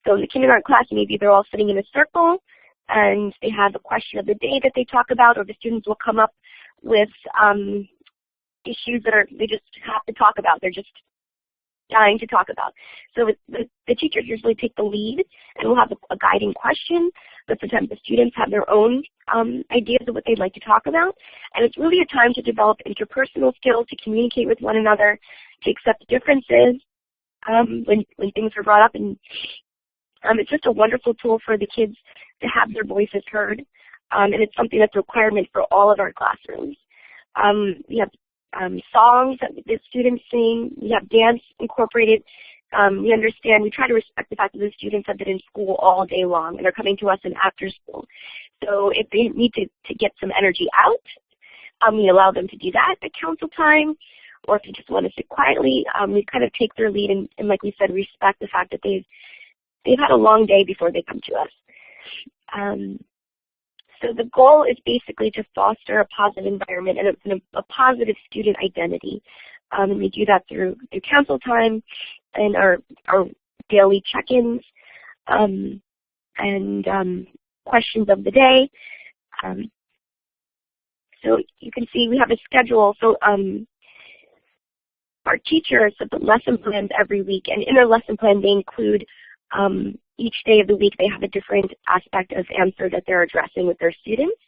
so in the kindergarten class, maybe they're all sitting in a circle and they have a question of the day that they talk about, or the students will come up with issues that they just have to talk about. They're just dying to talk about. So the teachers usually take the lead and we'll have a guiding question, but sometimes the students have their own ideas of what they'd like to talk about. And it's really a time to develop interpersonal skills, to communicate with one another, to accept differences when things are brought up. And it's just a wonderful tool for the kids to have their voices heard. And it's something that's a requirement for all of our classrooms. We have songs that the students sing. We have dance incorporated. We try to respect the fact that the students have been in school all day long and they're coming to us in after school. So if they need to get some energy out, we allow them to do that at council time. Or if they just want to sit quietly, we kind of take their lead and like we said, respect the fact that they've had a long day before they come to us. So the goal is basically to foster a positive environment and a positive student identity. And we do that through council time and our daily check-ins and questions of the day. So you can see we have a schedule. So our teachers set the lesson plans every week, and in their lesson plan they include each day of the week they have a different aspect of answer that they're addressing with their students.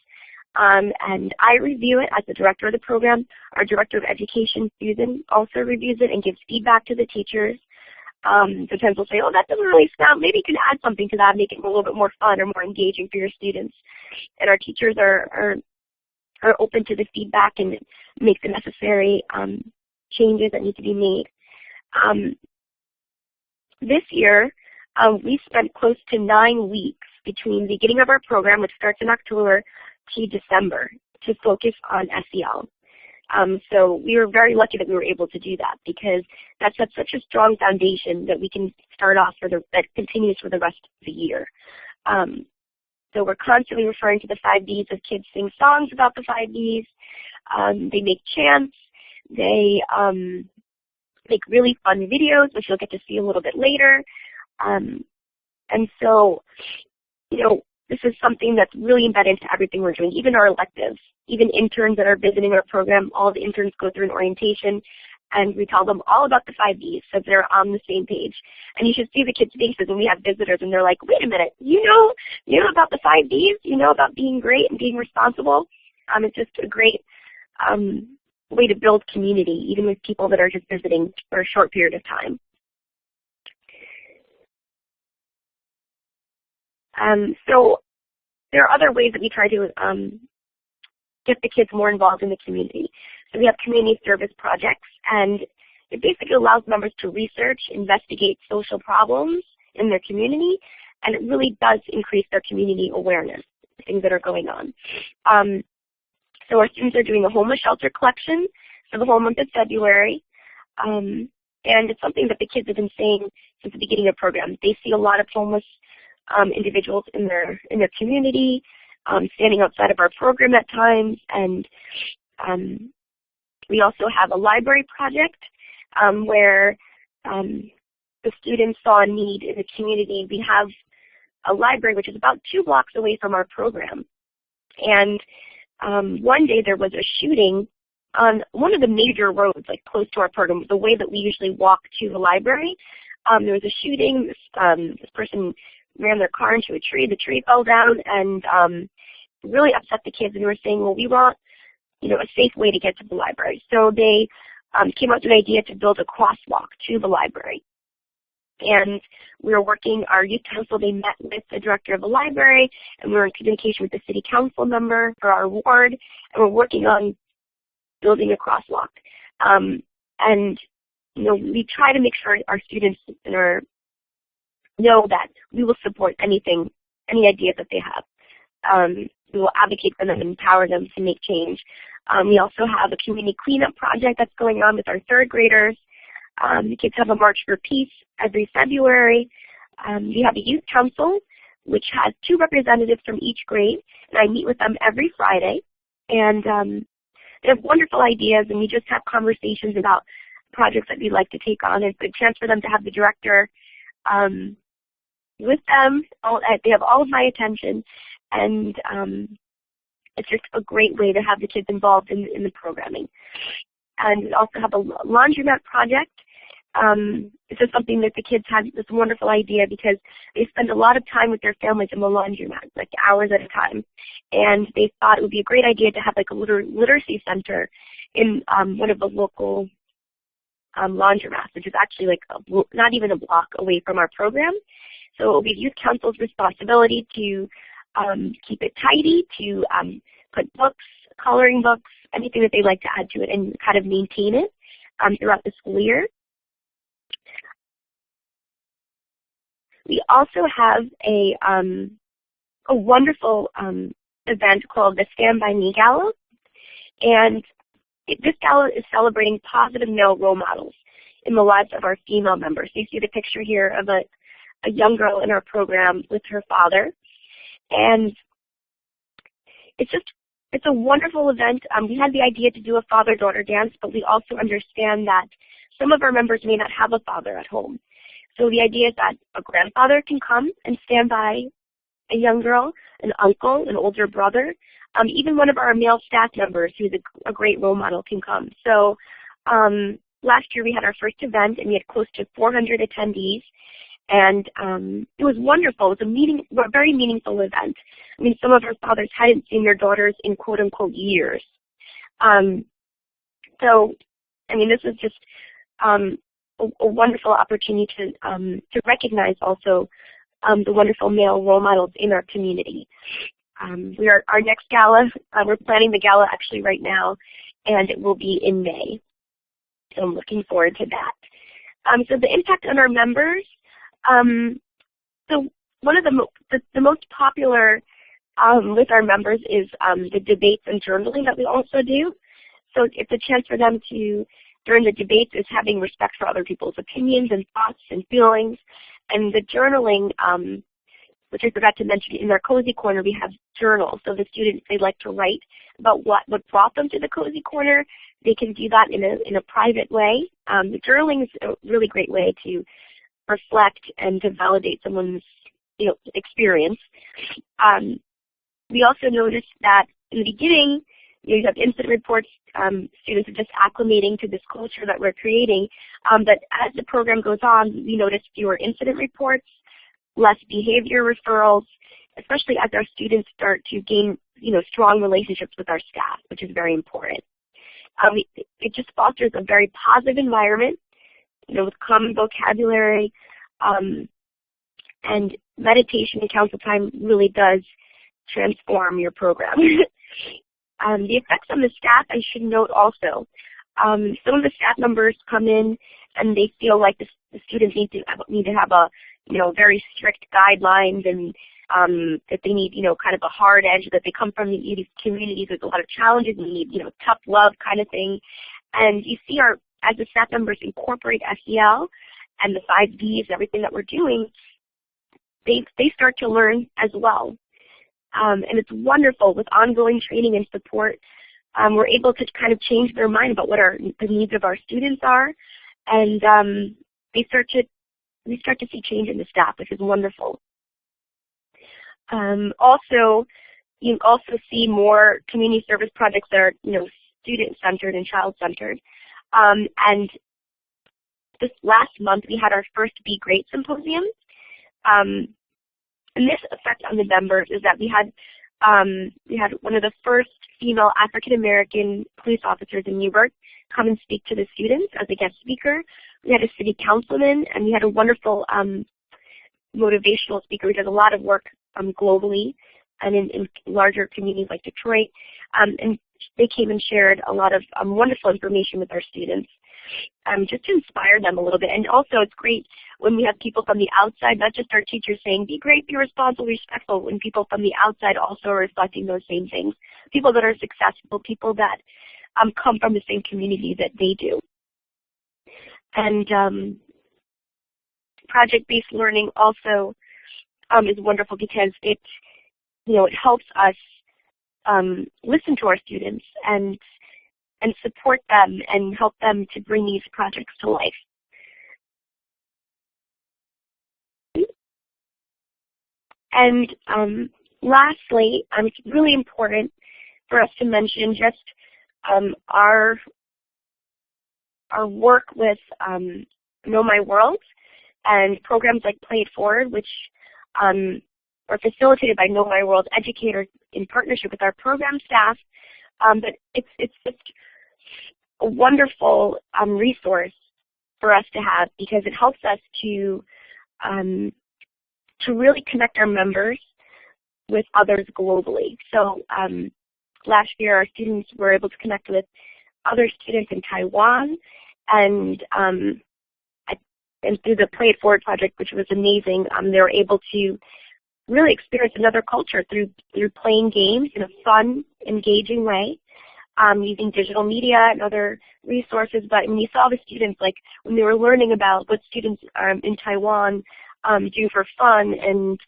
And I review it as the director of the program. Our director of education, Susan, also reviews it and gives feedback to the teachers. Sometimes we'll say, oh, that doesn't really sound, maybe you can add something to that, make it a little bit more fun or more engaging for your students. And our teachers are open to the feedback and make the necessary changes that need to be made. This year, we spent close to 9 weeks between the beginning of our program, which starts in October, to December, to focus on SEL. So we were very lucky that we were able to do that because that sets such a strong foundation that we can start off that continues for the rest of the year. So we're constantly referring to the 5 Ds as kids sing songs about the 5 Ds. They make chants. They make really fun videos, which you'll get to see a little bit later. And so, this is something that's really embedded into everything we're doing, even our electives, even interns that are visiting our program. All the interns go through an orientation and we tell them all about the 5 Ds so they're on the same page. And you should see the kids' faces when we have visitors and they're like, wait a minute, you know about the 5 Ds? You know about being great and being responsible? It's just a great way to build community, even with people that are just visiting for a short period of time. So there are other ways that we try to get the kids more involved in the community. So we have community service projects, and it basically allows members to research, investigate social problems in their community, and it really does increase their community awareness, things that are going on. So our students are doing a homeless shelter collection for the whole month of February, and it's something that the kids have been saying since the beginning of the program. They see a lot of homeless individuals in their community, standing outside of our program at times, and we also have a library project where the students saw a need in the community. We have a library which is about 2 blocks away from our program. And one day there was a shooting on one of the major roads, like close to our program, the way that we usually walk to the library. There was a shooting. This person ran their car into a tree. The tree fell down and really upset the kids. And we were saying, well, we want a safe way to get to the library. So they came up with an idea to build a crosswalk to the library. And we were working, our youth council, they met with the director of the library, and we were in communication with the city council member for our ward, and we're working on building a crosswalk. And we try to make sure our students know that we will support any ideas that they have. We will advocate for them and empower them to make change. We also have a community cleanup project that's going on with our 3rd graders. The kids have a March for Peace every February. We have a youth council, which has 2 representatives from each grade, and I meet with them every Friday. And they have wonderful ideas, and we just have conversations about projects that we'd like to take on. It's a chance for them to have the director with them. They have all of my attention, and it's just a great way to have the kids involved in the programming. And we also have a laundromat project. This is something that the kids had this wonderful idea because they spend a lot of time with their families in the laundromat, like hours at a time. And they thought it would be a great idea to have like a literacy center in one of the local laundromats, which is actually like not even a block away from our program. So it will be youth council's responsibility to keep it tidy, to put books, coloring books, anything that they like to add to it, and kind of maintain it throughout the school year. We also have a wonderful event called the By Me Gala, and this gala is celebrating positive male role models in the lives of our female members. So you see the picture here of a young girl in our program with her father, and it's a wonderful event. We had the idea to do a father-daughter dance, but we also understand that some of our members may not have a father at home. So the idea is that a grandfather can come and stand by a young girl, an uncle, an older brother, even one of our male staff members who's a great role model can come. So last year we had our first event and we had close to 400 attendees. And it was wonderful. It was a very meaningful event. I mean, some of our fathers hadn't seen their daughters in quote-unquote years. So, I mean, this was just a wonderful opportunity to recognize also the wonderful male role models in our community. Our next gala, we're planning the gala actually right now, and it will be in May. So I'm looking forward to that. So the impact on our members. So one of the most popular with our members is the debates and journaling that we also do. So it's a chance for them to, during the debates, is having respect for other people's opinions and thoughts and feelings. And the journaling, which I forgot to mention, in our Cozy Corner we have journals. So the students, they like to write about what brought them to the Cozy Corner. They can do that in a private way. The journaling is a really great way to reflect and to validate someone's experience. We also noticed that in the beginning, You have incident reports. Students are just acclimating to this culture that we're creating. But as the program goes on, we notice fewer incident reports, less behavior referrals, especially as our students start to gain, strong relationships with our staff, which is very important. It just fosters a very positive environment, with common vocabulary, and meditation and council time really does transform your program. The effects on the staff, I should note also. Some of the staff members come in and they feel like the students need to have a, very strict guidelines, and that they need, kind of a hard edge, that they come from these communities with a lot of challenges and need, tough love kind of thing. And you see as the staff members incorporate SEL and the 5 Bs, everything that we're doing, they start to learn as well. And it's wonderful with ongoing training and support. We're able to kind of change their mind about what the needs of our students are, and we start to see change in the staff, which is wonderful. Also, you also see more community service projects that are, student-centered and child-centered. And this last month, we had our first Be Great Symposium. And this effect on the members is that we had one of the first female African-American police officers in Newburgh come and speak to the students as a guest speaker. We had a city councilman, and we had a wonderful motivational speaker who does a lot of work globally and in larger communities like Detroit. And they came and shared a lot of wonderful information with our students, just to inspire them a little bit. And also it's great when we have people from the outside, not just our teachers saying, be great, be responsible, respectful, when people from the outside also are reflecting those same things. People that are successful, people that come from the same community that they do. And project-based learning also is wonderful because it helps us listen to our students and support them and help them to bring these projects to life. And lastly, it's really important for us to mention just our work with Know My World and programs like Play It Forward, which are facilitated by Know My World educators in partnership with our program staff. But it's just a wonderful resource for us to have, because it helps us to really connect our members with others globally. So last year our students were able to connect with other students in Taiwan, and through the Play It Forward project, which was amazing, they were able to really experience another culture through playing games in a fun, engaging way, using digital media and other resources. But when you saw the students, like when they were learning about what students in Taiwan do for fun and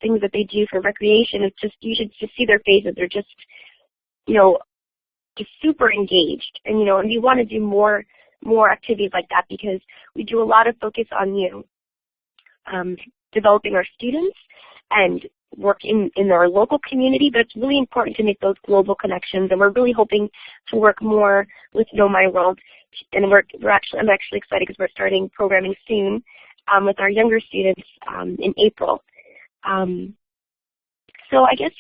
things that they do for recreation, it's just, you should just see their faces. They're just, just super engaged. And, and we want to do more activities like that, because we do a lot of focus on, developing our students and work in our local community, but it's really important to make those global connections, and we're really hoping to work more with Know My World. And I'm actually excited because we're starting programming soon with our younger students in April. So I guess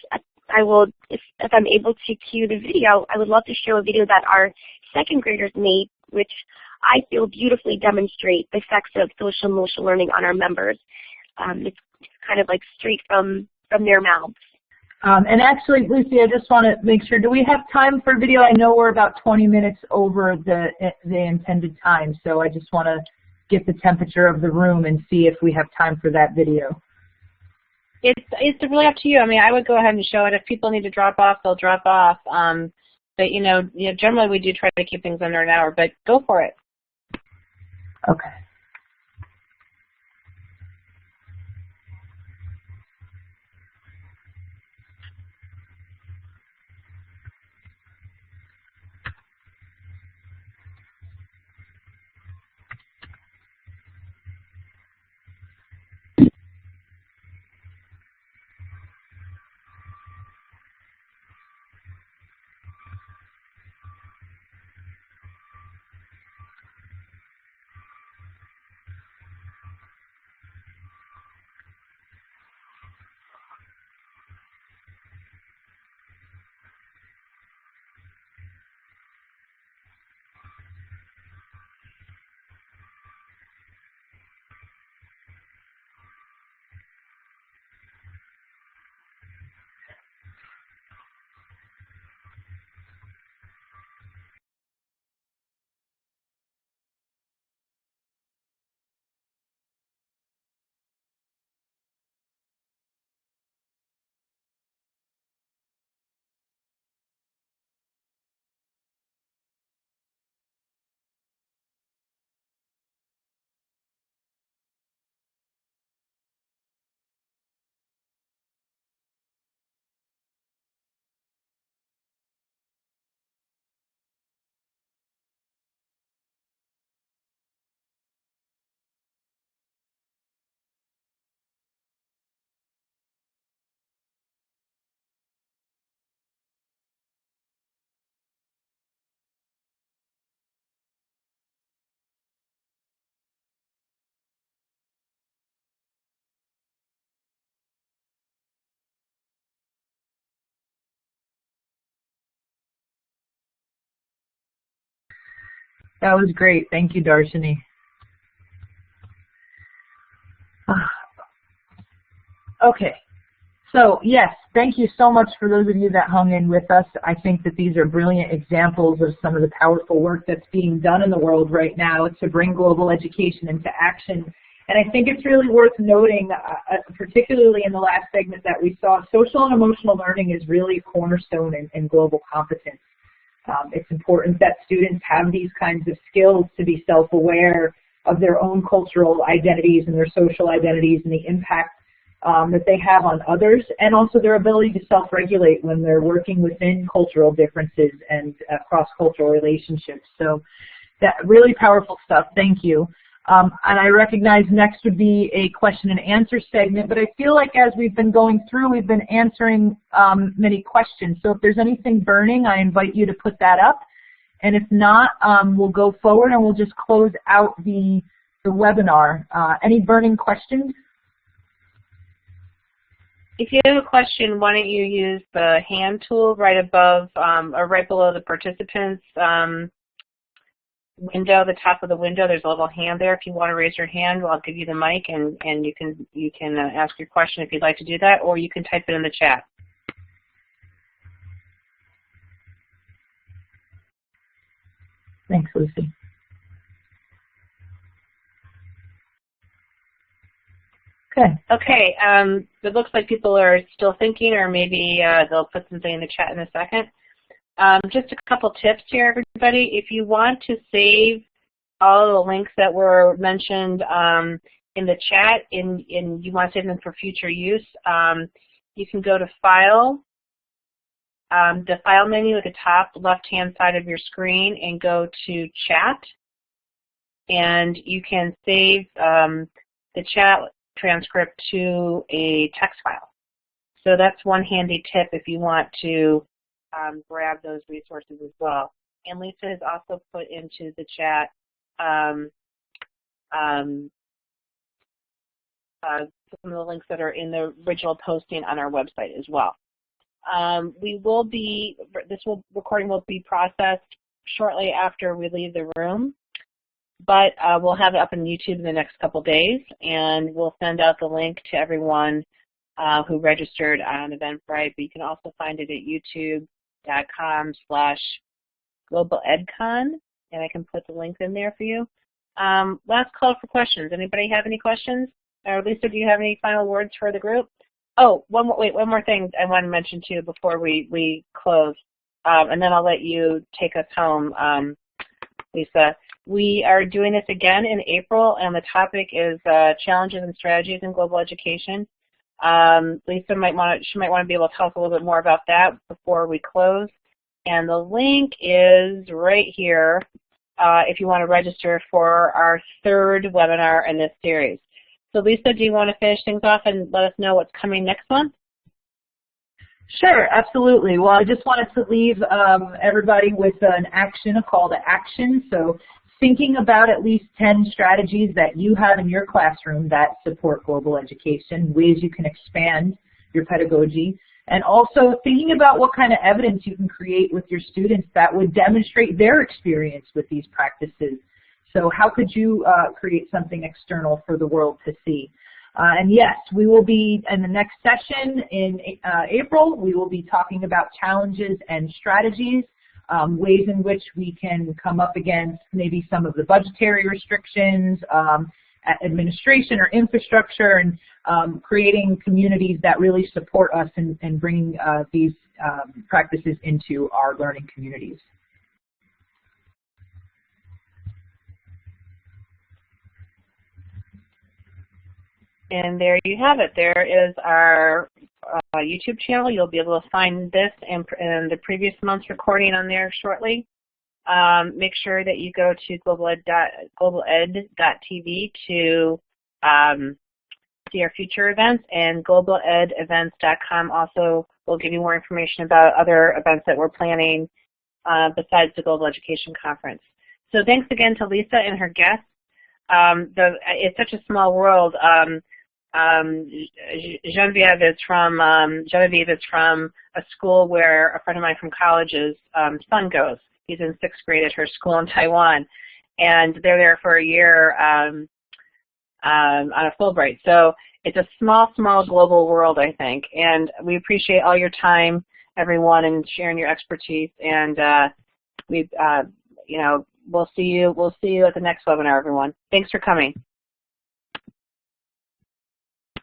I will, if I'm able to cue the video, I would love to show a video that our second graders made, which I feel beautifully demonstrate the effects of social emotional learning on our members. It's kind of like straight from their mouths. And actually, Lucy, I just want to make sure, do we have time for video? I know we're about 20 minutes over the intended time, so I just want to get the temperature of the room and see if we have time for that video. It's really up to you. I mean, I would go ahead and show it. If people need to drop off, they'll drop off. But generally we do try to keep things under an hour, but go for it. Okay. That was great. Thank you, Darshini. Okay. So yes, thank you so much for those of you that hung in with us. I think that these are brilliant examples of some of the powerful work that's being done in the world right now to bring global education into action. And I think it's really worth noting, particularly in the last segment that we saw, social and emotional learning is really a cornerstone in global competence. It's important that students have these kinds of skills to be self-aware of their own cultural identities and their social identities and the impact that they have on others, and also their ability to self-regulate when they're working within cultural differences and cross-cultural relationships. So that really powerful stuff. Thank you. And I recognize next would be a question and answer segment, but I feel like as we've been going through, we've been answering many questions. So if there's anything burning, I invite you to put that up. And if not, we'll go forward and we'll just close out the webinar. Any burning questions? If you have a question, why don't you use the hand tool right above or right below the participants window, the top of the window. There's a little hand there. If you want to raise your hand, I'll give you the mic, and you can ask your question if you'd like to do that, or you can type it in the chat. Thanks, Lucy. Okay. It looks like people are still thinking, or maybe they'll put something in the chat in a second. Just a couple tips here, everybody. If you want to save all of the links that were mentioned in the chat, and you want to save them for future use, you can go to File, the File menu at the top left-hand side of your screen, and go to Chat, and you can save the chat transcript to a text file. So that's one handy tip if you want to grab those resources as well. And Lisa has also put into the chat some of the links that are in the original posting on our website as well. This recording will be processed shortly after we leave the room, but we'll have it up on YouTube in the next couple days, and we'll send out the link to everyone who registered on Eventbrite. But you can also find it at youtube.com/globaledcon, and I can put the link in there for you. Last call for questions. Anybody have any questions? Or Lisa, do you have any final words for the group? Oh, one more thing I want to mention too before we close, and then I'll let you take us home, Lisa. We are doing this again in April, and the topic is challenges and strategies in global education. Lisa might want to be able to tell us a little bit more about that before we close. And the link is right here if you want to register for our third webinar in this series. So Lisa, do you want to finish things off and let us know what's coming next month? Sure, absolutely. Well, I just wanted to leave everybody with a call to action. So thinking about at least 10 strategies that you have in your classroom that support global education, ways you can expand your pedagogy, and also thinking about what kind of evidence you can create with your students that would demonstrate their experience with these practices. So how could you create something external for the world to see? And yes, we will be in the next session in April, we will be talking about challenges and strategies, ways in which we can come up against maybe some of the budgetary restrictions, administration or infrastructure, and creating communities that really support us in bringing these practices into our learning communities. And there you have it. There is our YouTube channel. You'll be able to find this and the previous month's recording on there shortly. Make sure that you go to globaled.tv to see our future events, and globaledevents.com also will give you more information about other events that we're planning besides the Global Education Conference. So thanks again to Lisa and her guests. It's such a small world. Genevieve is from a school where a friend of mine from college's son goes. He's in 6th grade at her school in Taiwan. and they're there for a year on a Fulbright. So it's a small, small global world, I think, and we appreciate all your time, everyone, and sharing your expertise. And we'll see you at the next webinar, everyone. Thanks for coming.